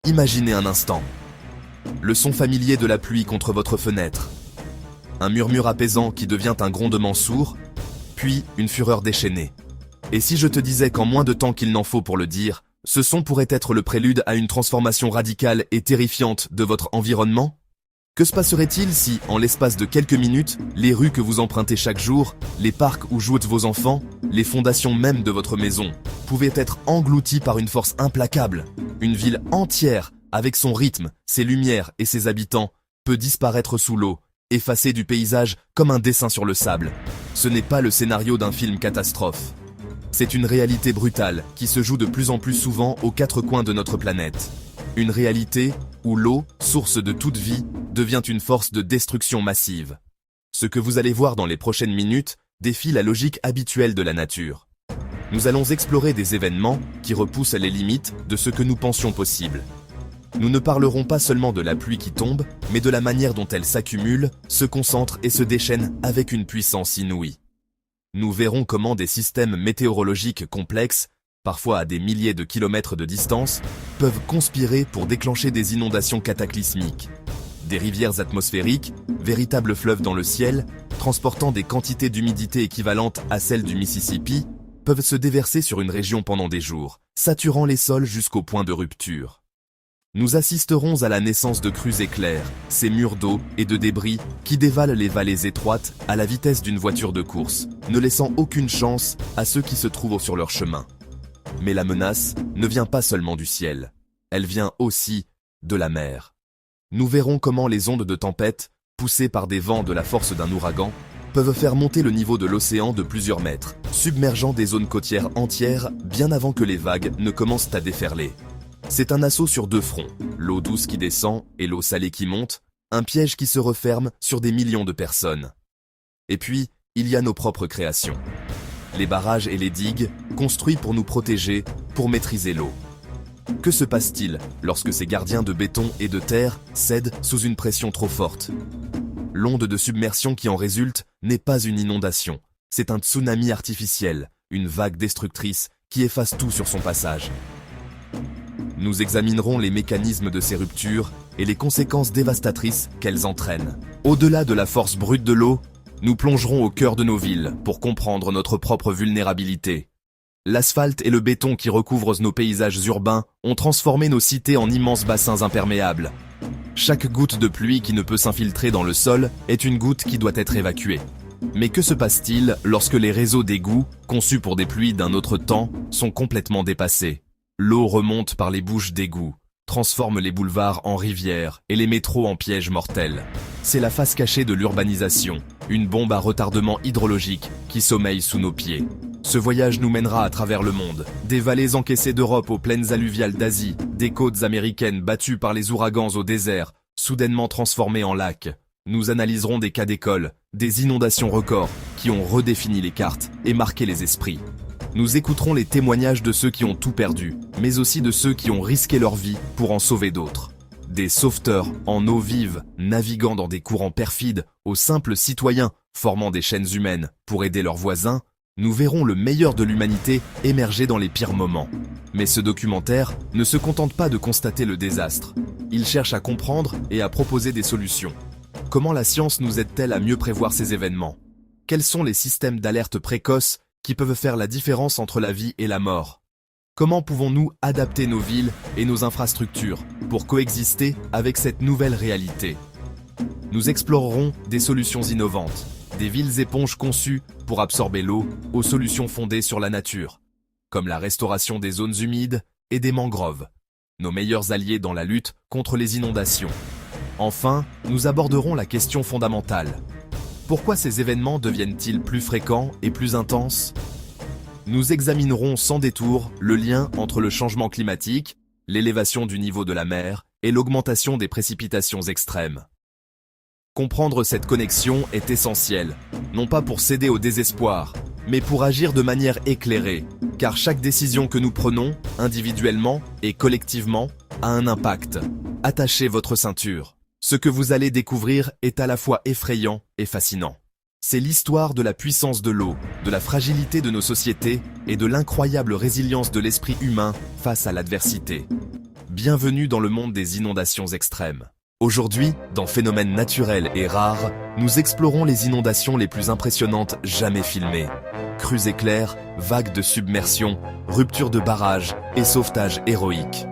Imaginez un instant. Le son familier de la pluie contre votre fenêtre. Un murmure apaisant qui devient un grondement sourd, puis une fureur déchaînée. Et si je te disais qu'en moins de temps qu'il n'en faut pour le dire, ce son pourrait être le prélude à une transformation radicale et terrifiante de votre environnement? Que se passerait-il si, en l'espace de quelques minutes, les rues que vous empruntez chaque jour, les parcs où jouent vos enfants, les fondations même de votre maison, pouvaient être englouties par une force implacable? Une ville entière, avec son rythme, ses lumières et ses habitants, peut disparaître sous l'eau, effacée du paysage comme un dessin sur le sable. Ce n'est pas le scénario d'un film catastrophe. C'est une réalité brutale qui se joue de plus en plus souvent aux quatre coins de notre planète. Une réalité où l'eau, source de toute vie, devient une force de destruction massive. Ce que vous allez voir dans les prochaines minutes défie la logique habituelle de la nature. Nous allons explorer des événements qui repoussent les limites de ce que nous pensions possible. Nous ne parlerons pas seulement de la pluie qui tombe, mais de la manière dont elle s'accumule, se concentre et se déchaîne avec une puissance inouïe. Nous verrons comment des systèmes météorologiques complexes, parfois à des milliers de kilomètres de distance, peuvent conspirer pour déclencher des inondations cataclysmiques. Des rivières atmosphériques, véritables fleuves dans le ciel, transportant des quantités d'humidité équivalentes à celles du Mississippi, peuvent se déverser sur une région pendant des jours, saturant les sols jusqu'au point de rupture. Nous assisterons à la naissance de crues éclairs, ces murs d'eau et de débris qui dévalent les vallées étroites à la vitesse d'une voiture de course, ne laissant aucune chance à ceux qui se trouvent sur leur chemin. Mais la menace ne vient pas seulement du ciel, elle vient aussi de la mer. Nous verrons comment les ondes de tempête, poussées par des vents de la force d'un ouragan, peuvent faire monter le niveau de l'océan de plusieurs mètres, submergeant des zones côtières entières bien avant que les vagues ne commencent à déferler. C'est un assaut sur deux fronts, l'eau douce qui descend et l'eau salée qui monte, un piège qui se referme sur des millions de personnes. Et puis, il y a nos propres créations. Les barrages et les digues, construits pour nous protéger, pour maîtriser l'eau. Que se passe-t-il lorsque ces gardiens de béton et de terre cèdent sous une pression trop forte? L'onde de submersion qui en résulte n'est pas une inondation, c'est un tsunami artificiel, une vague destructrice qui efface tout sur son passage. Nous examinerons les mécanismes de ces ruptures et les conséquences dévastatrices qu'elles entraînent. Au-delà de la force brute de l'eau, nous plongerons au cœur de nos villes pour comprendre notre propre vulnérabilité. L'asphalte et le béton qui recouvrent nos paysages urbains ont transformé nos cités en immenses bassins imperméables. Chaque goutte de pluie qui ne peut s'infiltrer dans le sol est une goutte qui doit être évacuée. Mais que se passe-t-il lorsque les réseaux d'égouts, conçus pour des pluies d'un autre temps, sont complètement dépassés? L'eau remonte par les bouches d'égouts, transforme les boulevards en rivières et les métros en pièges mortels. C'est la face cachée de l'urbanisation, une bombe à retardement hydrologique qui sommeille sous nos pieds. Ce voyage nous mènera à travers le monde, des vallées encaissées d'Europe aux plaines alluviales d'Asie, des côtes américaines battues par les ouragans au désert, soudainement transformées en lacs. Nous analyserons des cas d'école, des inondations records qui ont redéfini les cartes et marqué les esprits. Nous écouterons les témoignages de ceux qui ont tout perdu, mais aussi de ceux qui ont risqué leur vie pour en sauver d'autres. Des sauveteurs en eau vive, naviguant dans des courants perfides, aux simples citoyens formant des chaînes humaines pour aider leurs voisins, nous verrons le meilleur de l'humanité émerger dans les pires moments. Mais ce documentaire ne se contente pas de constater le désastre. Il cherche à comprendre et à proposer des solutions. Comment la science nous aide-t-elle à mieux prévoir ces événements? Quels sont les systèmes d'alerte précoces qui peuvent faire la différence entre la vie et la mort? Comment pouvons-nous adapter nos villes et nos infrastructures pour coexister avec cette nouvelle réalité? Nous explorerons des solutions innovantes, des villes éponges conçues pour absorber l'eau aux solutions fondées sur la nature, comme la restauration des zones humides et des mangroves, nos meilleurs alliés dans la lutte contre les inondations. Enfin, nous aborderons la question fondamentale. Pourquoi ces événements deviennent-ils plus fréquents et plus intenses? Nous examinerons sans détour le lien entre le changement climatique, l'élévation du niveau de la mer et l'augmentation des précipitations extrêmes. Comprendre cette connexion est essentiel, non pas pour céder au désespoir, mais pour agir de manière éclairée, car chaque décision que nous prenons, individuellement et collectivement, a un impact. Attachez votre ceinture. Ce que vous allez découvrir est à la fois effrayant et fascinant. C'est l'histoire de la puissance de l'eau, de la fragilité de nos sociétés et de l'incroyable résilience de l'esprit humain face à l'adversité. Bienvenue dans le monde des inondations extrêmes. Aujourd'hui, dans Phénomènes naturels et rares, nous explorons les inondations les plus impressionnantes jamais filmées. Crues éclairs, vagues de submersion, ruptures de barrages et sauvetages héroïques.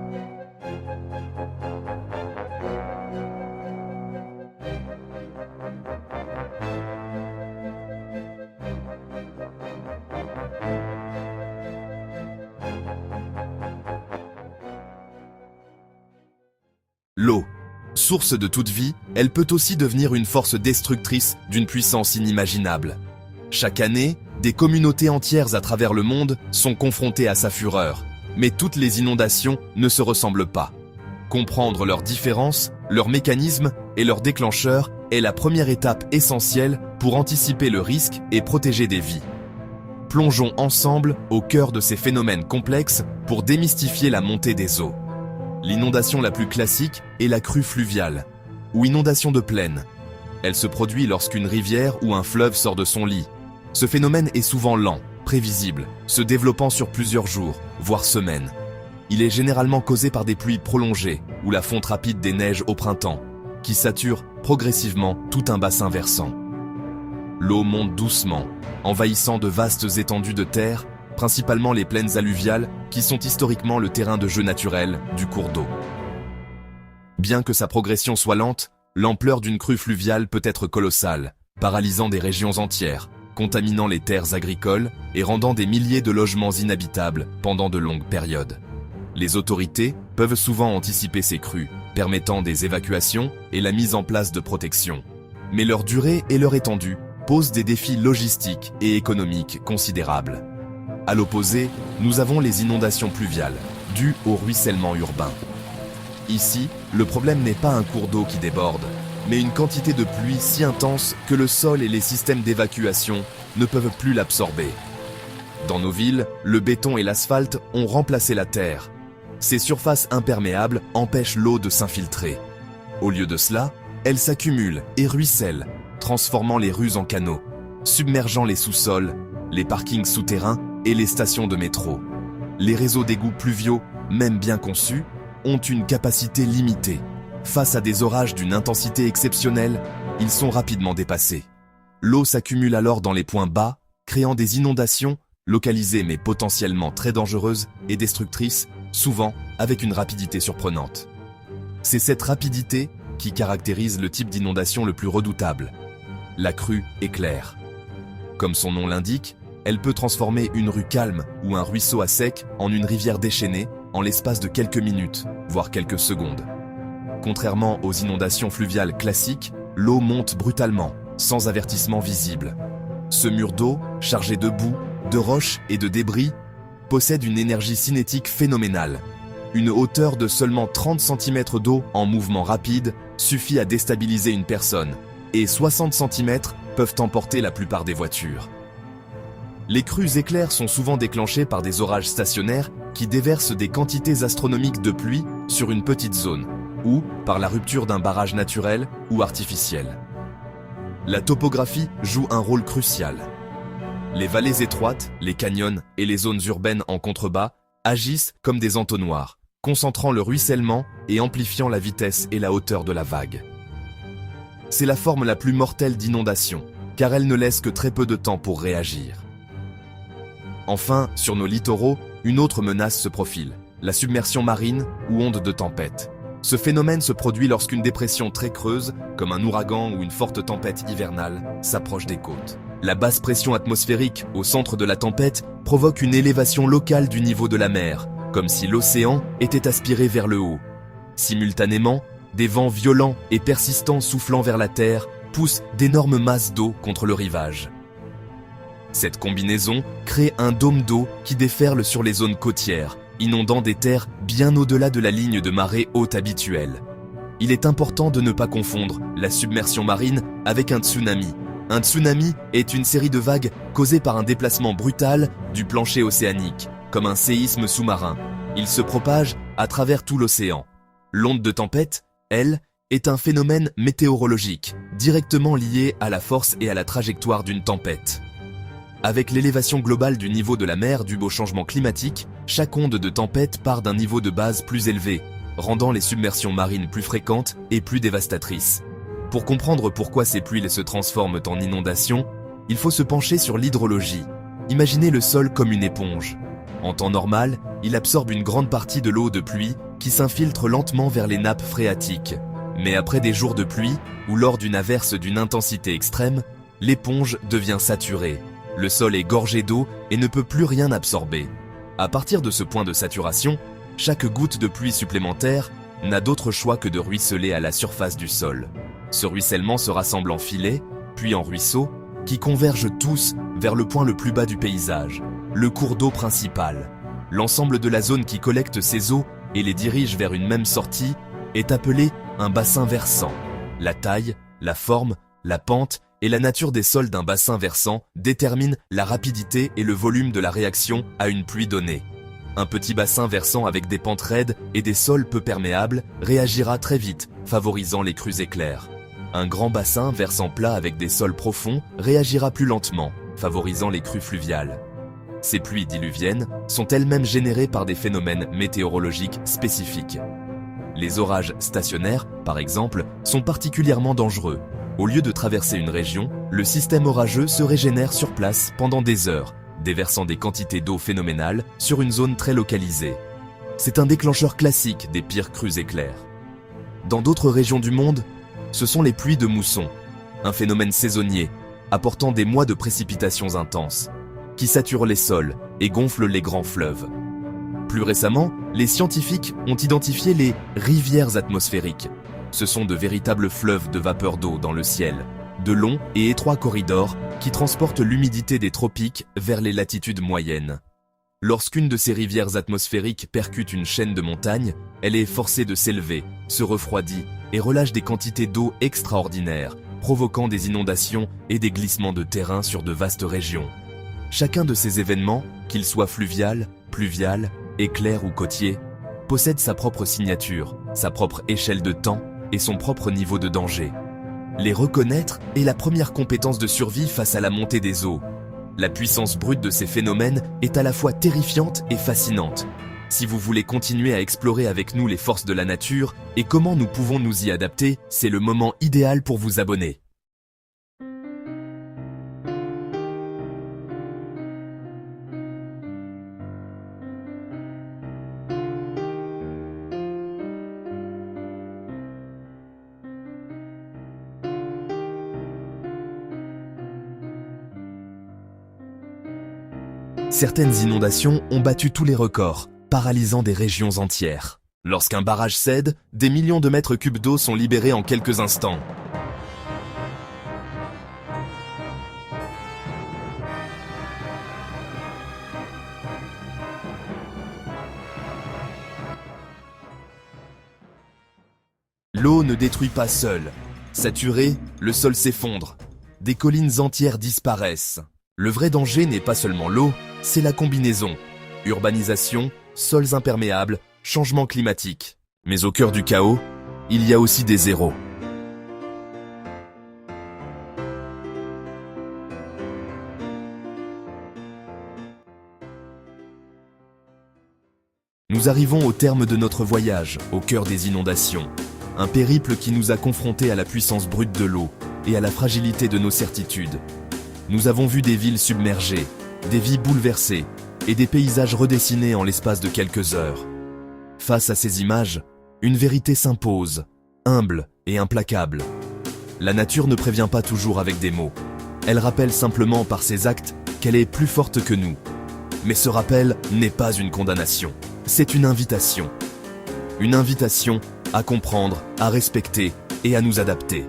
L'eau. Source de toute vie, elle peut aussi devenir une force destructrice d'une puissance inimaginable. Chaque année, des communautés entières à travers le monde sont confrontées à sa fureur. Mais toutes les inondations ne se ressemblent pas. Comprendre leurs différences, leurs mécanismes et leurs déclencheurs est la première étape essentielle pour anticiper le risque et protéger des vies. Plongeons ensemble au cœur de ces phénomènes complexes pour démystifier la montée des eaux. L'inondation la plus classique est la crue fluviale, ou inondation de plaine. Elle se produit lorsqu'une rivière ou un fleuve sort de son lit. Ce phénomène est souvent lent, prévisible, se développant sur plusieurs jours, voire semaines. Il est généralement causé par des pluies prolongées ou la fonte rapide des neiges au printemps, qui saturent progressivement tout un bassin versant. L'eau monte doucement, envahissant de vastes étendues de terre, principalement les plaines alluviales qui sont historiquement le terrain de jeu naturel du cours d'eau. Bien que sa progression soit lente, l'ampleur d'une crue fluviale peut être colossale, paralysant des régions entières, contaminant les terres agricoles et rendant des milliers de logements inhabitables pendant de longues périodes. Les autorités peuvent souvent anticiper ces crues, permettant des évacuations et la mise en place de protections. Mais leur durée et leur étendue posent des défis logistiques et économiques considérables. À l'opposé, nous avons les inondations pluviales, dues au ruissellement urbain. Ici, le problème n'est pas un cours d'eau qui déborde, mais une quantité de pluie si intense que le sol et les systèmes d'évacuation ne peuvent plus l'absorber. Dans nos villes, le béton et l'asphalte ont remplacé la terre. Ces surfaces imperméables empêchent l'eau de s'infiltrer. Au lieu de cela, elle s'accumule et ruisselle, transformant les rues en canaux, submergeant les sous-sols, les parkings souterrains et les stations de métro. Les réseaux d'égouts pluviaux, même bien conçus, ont une capacité limitée. Face à des orages d'une intensité exceptionnelle, ils sont rapidement dépassés. L'eau s'accumule alors dans les points bas, créant des inondations localisées mais potentiellement très dangereuses et destructrices, souvent avec une rapidité surprenante. C'est cette rapidité qui caractérise le type d'inondation le plus redoutable, la crue éclair. Comme son nom l'indique, elle peut transformer une rue calme ou un ruisseau à sec en une rivière déchaînée en l'espace de quelques minutes, voire quelques secondes. Contrairement aux inondations fluviales classiques, l'eau monte brutalement, sans avertissement visible. Ce mur d'eau, chargé de boue, de roches et de débris, possède une énergie cinétique phénoménale. Une hauteur de seulement 30 cm d'eau en mouvement rapide suffit à déstabiliser une personne, et 60 cm peuvent emporter la plupart des voitures. Les crues éclairs sont souvent déclenchées par des orages stationnaires qui déversent des quantités astronomiques de pluie sur une petite zone, ou par la rupture d'un barrage naturel ou artificiel. La topographie joue un rôle crucial. Les vallées étroites, les canyons et les zones urbaines en contrebas agissent comme des entonnoirs, concentrant le ruissellement et amplifiant la vitesse et la hauteur de la vague. C'est la forme la plus mortelle d'inondation, car elle ne laisse que très peu de temps pour réagir. Enfin, sur nos littoraux, une autre menace se profile, la submersion marine ou onde de tempête. Ce phénomène se produit lorsqu'une dépression très creuse, comme un ouragan ou une forte tempête hivernale, s'approche des côtes. La basse pression atmosphérique au centre de la tempête provoque une élévation locale du niveau de la mer, comme si l'océan était aspiré vers le haut. Simultanément, des vents violents et persistants soufflant vers la terre poussent d'énormes masses d'eau contre le rivage. Cette combinaison crée un dôme d'eau qui déferle sur les zones côtières, inondant des terres bien au-delà de la ligne de marée haute habituelle. Il est important de ne pas confondre la submersion marine avec un tsunami. Un tsunami est une série de vagues causées par un déplacement brutal du plancher océanique, comme un séisme sous-marin. Il se propage à travers tout l'océan. L'onde de tempête, elle, est un phénomène météorologique, directement lié à la force et à la trajectoire d'une tempête. Avec l'élévation globale du niveau de la mer due au changement climatique, chaque onde de tempête part d'un niveau de base plus élevé, rendant les submersions marines plus fréquentes et plus dévastatrices. Pour comprendre pourquoi ces pluies se transforment en inondations, il faut se pencher sur l'hydrologie. Imaginez le sol comme une éponge. En temps normal, il absorbe une grande partie de l'eau de pluie qui s'infiltre lentement vers les nappes phréatiques. Mais après des jours de pluie, ou lors d'une averse d'une intensité extrême, l'éponge devient saturée. Le sol est gorgé d'eau et ne peut plus rien absorber. À partir de ce point de saturation, chaque goutte de pluie supplémentaire n'a d'autre choix que de ruisseler à la surface du sol. Ce ruissellement se rassemble en filets, puis en ruisseaux, qui convergent tous vers le point le plus bas du paysage, le cours d'eau principal. L'ensemble de la zone qui collecte ces eaux et les dirige vers une même sortie est appelé un bassin versant. La taille, la forme, la pente et la nature des sols d'un bassin versant déterminent la rapidité et le volume de la réaction à une pluie donnée. Un petit bassin versant avec des pentes raides et des sols peu perméables réagira très vite, favorisant les crues éclairs. Un grand bassin versant plat avec des sols profonds réagira plus lentement, favorisant les crues fluviales. Ces pluies diluviennes sont elles-mêmes générées par des phénomènes météorologiques spécifiques. Les orages stationnaires, par exemple, sont particulièrement dangereux. Au lieu de traverser une région, le système orageux se régénère sur place pendant des heures, déversant des quantités d'eau phénoménales sur une zone très localisée. C'est un déclencheur classique des pires crues éclairs. Dans d'autres régions du monde, ce sont les pluies de mousson, un phénomène saisonnier, apportant des mois de précipitations intenses, qui saturent les sols et gonflent les grands fleuves. Plus récemment, les scientifiques ont identifié les rivières atmosphériques. Ce sont de véritables fleuves de vapeur d'eau dans le ciel, de longs et étroits corridors qui transportent l'humidité des tropiques vers les latitudes moyennes. Lorsqu'une de ces rivières atmosphériques percute une chaîne de montagnes, elle est forcée de s'élever, se refroidit et relâche des quantités d'eau extraordinaires, provoquant des inondations et des glissements de terrain sur de vastes régions. Chacun de ces événements, qu'ils soient fluvial, pluvial, éclair ou côtier, possède sa propre signature, sa propre échelle de temps et son propre niveau de danger. Les reconnaître est la première compétence de survie face à la montée des eaux. La puissance brute de ces phénomènes est à la fois terrifiante et fascinante. Si vous voulez continuer à explorer avec nous les forces de la nature et comment nous pouvons nous y adapter, c'est le moment idéal pour vous abonner. Certaines inondations ont battu tous les records, paralysant des régions entières. Lorsqu'un barrage cède, des millions de mètres cubes d'eau sont libérés en quelques instants. L'eau ne détruit pas seule. Saturé, le sol s'effondre. Des collines entières disparaissent. Le vrai danger n'est pas seulement l'eau, c'est la combinaison. Urbanisation, sols imperméables, changement climatique. Mais au cœur du chaos, il y a aussi des zéros. Nous arrivons au terme de notre voyage, au cœur des inondations. Un périple qui nous a confrontés à la puissance brute de l'eau et à la fragilité de nos certitudes. Nous avons vu des villes submergées, des vies bouleversées et des paysages redessinés en l'espace de quelques heures. Face à ces images, une vérité s'impose, humble et implacable. La nature ne prévient pas toujours avec des mots. Elle rappelle simplement par ses actes qu'elle est plus forte que nous. Mais ce rappel n'est pas une condamnation, c'est une invitation. Une invitation à comprendre, à respecter et à nous adapter.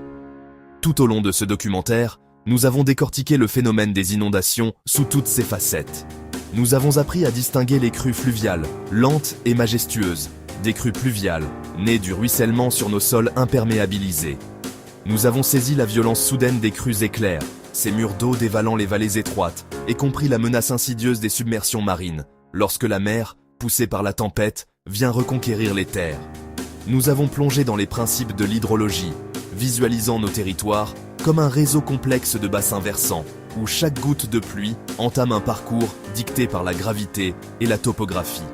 Tout au long de ce documentaire, nous avons décortiqué le phénomène des inondations sous toutes ses facettes. Nous avons appris à distinguer les crues fluviales, lentes et majestueuses, des crues pluviales, nées du ruissellement sur nos sols imperméabilisés. Nous avons saisi la violence soudaine des crues éclairs, ces murs d'eau dévalant les vallées étroites, et compris la menace insidieuse des submersions marines, lorsque la mer, poussée par la tempête, vient reconquérir les terres. Nous avons plongé dans les principes de l'hydrologie, visualisant nos territoires comme un réseau complexe de bassins versants, où chaque goutte de pluie entame un parcours dicté par la gravité et la topographie.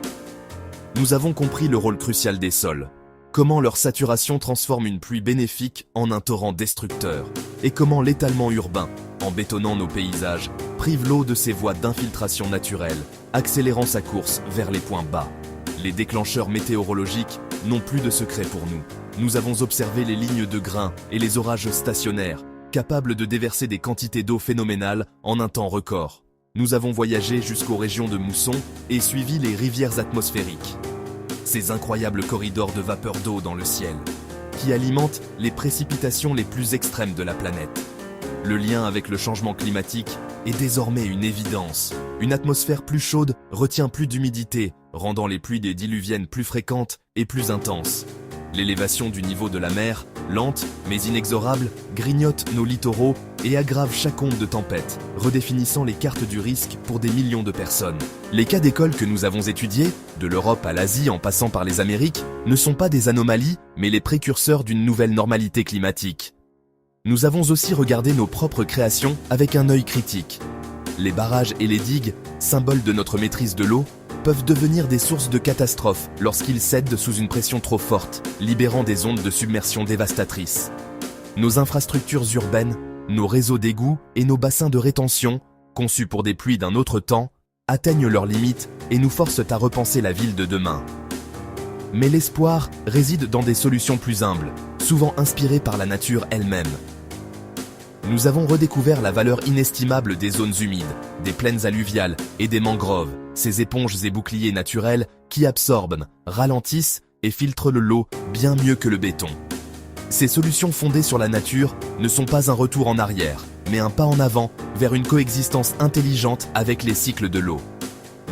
Nous avons compris le rôle crucial des sols, comment leur saturation transforme une pluie bénéfique en un torrent destructeur, et comment l'étalement urbain, en bétonnant nos paysages, prive l'eau de ses voies d'infiltration naturelle, accélérant sa course vers les points bas. Les déclencheurs météorologiques n'ont plus de secret pour nous. Nous avons observé les lignes de grains et les orages stationnaires, capables de déverser des quantités d'eau phénoménales en un temps record. Nous avons voyagé jusqu'aux régions de mousson et suivi les rivières atmosphériques. Ces incroyables corridors de vapeur d'eau dans le ciel, qui alimentent les précipitations les plus extrêmes de la planète. Le lien avec le changement climatique est désormais une évidence. Une atmosphère plus chaude retient plus d'humidité, rendant les pluies des diluviennes plus fréquentes et plus intenses. L'élévation du niveau de la mer, lente mais inexorable, grignote nos littoraux et aggrave chaque onde de tempête, redéfinissant les cartes du risque pour des millions de personnes. Les cas d'école que nous avons étudiés, de l'Europe à l'Asie en passant par les Amériques, ne sont pas des anomalies, mais les précurseurs d'une nouvelle normalité climatique. Nous avons aussi regardé nos propres créations avec un œil critique. Les barrages et les digues, symboles de notre maîtrise de l'eau, peuvent devenir des sources de catastrophes lorsqu'ils cèdent sous une pression trop forte, libérant des ondes de submersion dévastatrices. Nos infrastructures urbaines, nos réseaux d'égouts et nos bassins de rétention, conçus pour des pluies d'un autre temps, atteignent leurs limites et nous forcent à repenser la ville de demain. Mais l'espoir réside dans des solutions plus humbles, souvent inspirées par la nature elle-même. Nous avons redécouvert la valeur inestimable des zones humides, des plaines alluviales et des mangroves, ces éponges et boucliers naturels qui absorbent, ralentissent et filtrent l'eau bien mieux que le béton. Ces solutions fondées sur la nature ne sont pas un retour en arrière, mais un pas en avant vers une coexistence intelligente avec les cycles de l'eau.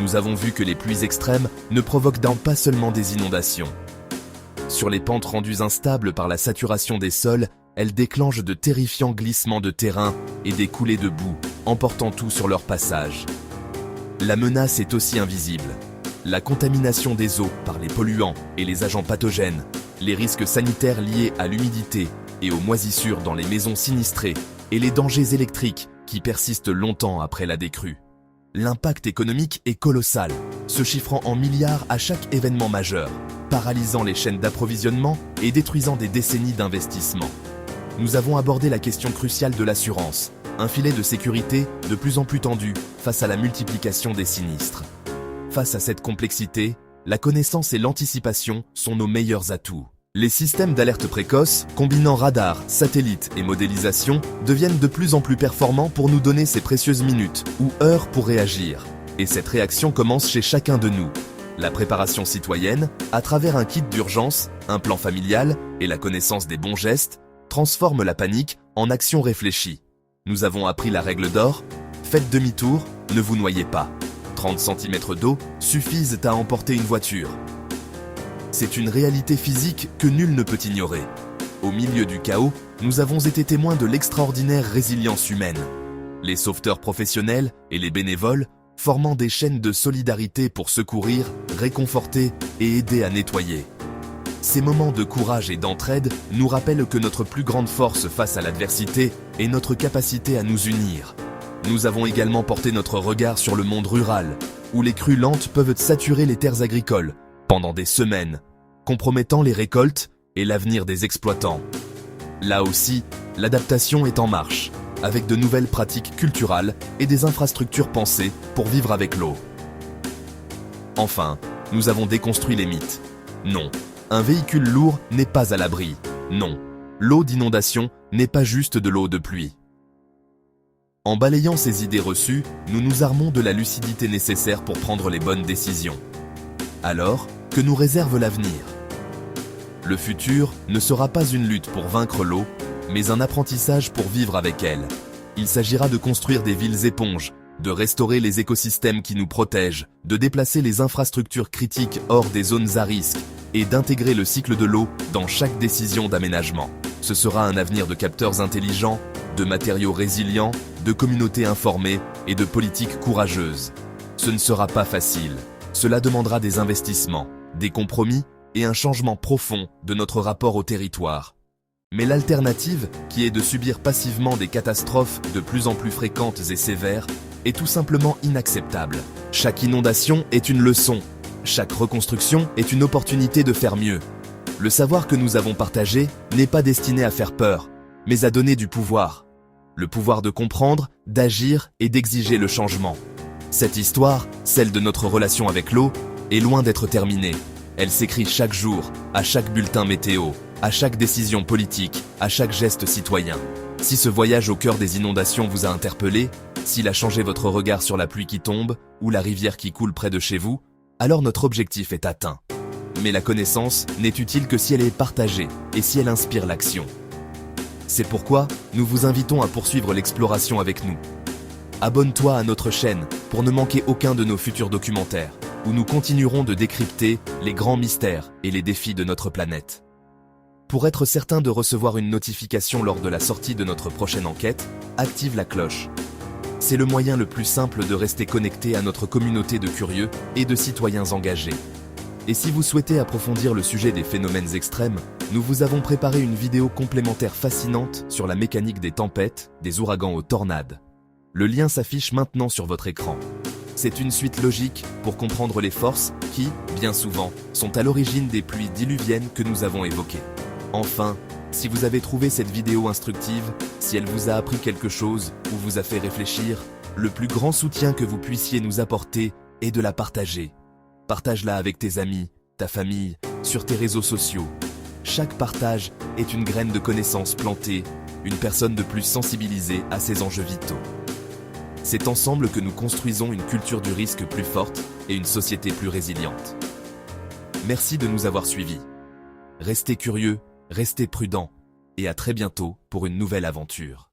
Nous avons vu que les pluies extrêmes ne provoquent pas seulement des inondations. Sur les pentes rendues instables par la saturation des sols, elles déclenchent de terrifiants glissements de terrain et des coulées de boue, emportant tout sur leur passage. La menace est aussi invisible. La contamination des eaux par les polluants et les agents pathogènes, les risques sanitaires liés à l'humidité et aux moisissures dans les maisons sinistrées, et les dangers électriques qui persistent longtemps après la décrue. L'impact économique est colossal, se chiffrant en milliards à chaque événement majeur, paralysant les chaînes d'approvisionnement et détruisant des décennies d'investissement. Nous avons abordé la question cruciale de l'assurance, un filet de sécurité de plus en plus tendu face à la multiplication des sinistres. Face à cette complexité, la connaissance et l'anticipation sont nos meilleurs atouts. Les systèmes d'alerte précoce, combinant radar, satellites et modélisation, deviennent de plus en plus performants pour nous donner ces précieuses minutes ou heures pour réagir. Et cette réaction commence chez chacun de nous. La préparation citoyenne, à travers un kit d'urgence, un plan familial et la connaissance des bons gestes, transforme la panique en action réfléchie. Nous avons appris la règle d'or, faites demi-tour, ne vous noyez pas. 30 cm d'eau suffisent à emporter une voiture. C'est une réalité physique que nul ne peut ignorer. Au milieu du chaos, nous avons été témoins de l'extraordinaire résilience humaine. Les sauveteurs professionnels et les bénévoles formant des chaînes de solidarité pour secourir, réconforter et aider à nettoyer. Ces moments de courage et d'entraide nous rappellent que notre plus grande force face à l'adversité est notre capacité à nous unir. Nous avons également porté notre regard sur le monde rural, où les crues lentes peuvent saturer les terres agricoles pendant des semaines, compromettant les récoltes et l'avenir des exploitants. Là aussi, l'adaptation est en marche, avec de nouvelles pratiques culturales et des infrastructures pensées pour vivre avec l'eau. Enfin, nous avons déconstruit les mythes. Non, un véhicule lourd n'est pas à l'abri. Non, l'eau d'inondation n'est pas juste de l'eau de pluie. En balayant ces idées reçues, nous nous armons de la lucidité nécessaire pour prendre les bonnes décisions. Alors, que nous réserve l'avenir ? Le futur ne sera pas une lutte pour vaincre l'eau, mais un apprentissage pour vivre avec elle. Il s'agira de construire des villes éponges, de restaurer les écosystèmes qui nous protègent, de déplacer les infrastructures critiques hors des zones à risque et d'intégrer le cycle de l'eau dans chaque décision d'aménagement. Ce sera un avenir de capteurs intelligents, de matériaux résilients, de communautés informées et de politiques courageuses. Ce ne sera pas facile. Cela demandera des investissements, des compromis et un changement profond de notre rapport au territoire. Mais l'alternative, qui est de subir passivement des catastrophes de plus en plus fréquentes et sévères, est tout simplement inacceptable. Chaque inondation est une leçon. Chaque reconstruction est une opportunité de faire mieux. Le savoir que nous avons partagé n'est pas destiné à faire peur, mais à donner du pouvoir. Le pouvoir de comprendre, d'agir et d'exiger le changement. Cette histoire, celle de notre relation avec l'eau, est loin d'être terminée. Elle s'écrit chaque jour, à chaque bulletin météo, à chaque décision politique, à chaque geste citoyen. Si ce voyage au cœur des inondations vous a interpellé, s'il a changé votre regard sur la pluie qui tombe ou la rivière qui coule près de chez vous, alors notre objectif est atteint. Mais la connaissance n'est utile que si elle est partagée et si elle inspire l'action. C'est pourquoi nous vous invitons à poursuivre l'exploration avec nous. Abonne-toi à notre chaîne pour ne manquer aucun de nos futurs documentaires, où nous continuerons de décrypter les grands mystères et les défis de notre planète. Pour être certain de recevoir une notification lors de la sortie de notre prochaine enquête, active la cloche. C'est le moyen le plus simple de rester connecté à notre communauté de curieux et de citoyens engagés. Et si vous souhaitez approfondir le sujet des phénomènes extrêmes, nous vous avons préparé une vidéo complémentaire fascinante sur la mécanique des tempêtes, des ouragans aux tornades. Le lien s'affiche maintenant sur votre écran. C'est une suite logique pour comprendre les forces qui, bien souvent, sont à l'origine des pluies diluviennes que nous avons évoquées. Enfin, si vous avez trouvé cette vidéo instructive, si elle vous a appris quelque chose ou vous a fait réfléchir, le plus grand soutien que vous puissiez nous apporter est de la partager. Partage-la avec tes amis, ta famille, sur tes réseaux sociaux. Chaque partage est une graine de connaissance plantée, une personne de plus sensibilisée à ces enjeux vitaux. C'est ensemble que nous construisons une culture du risque plus forte et une société plus résiliente. Merci de nous avoir suivis. Restez curieux, restez prudents, et à très bientôt pour une nouvelle aventure.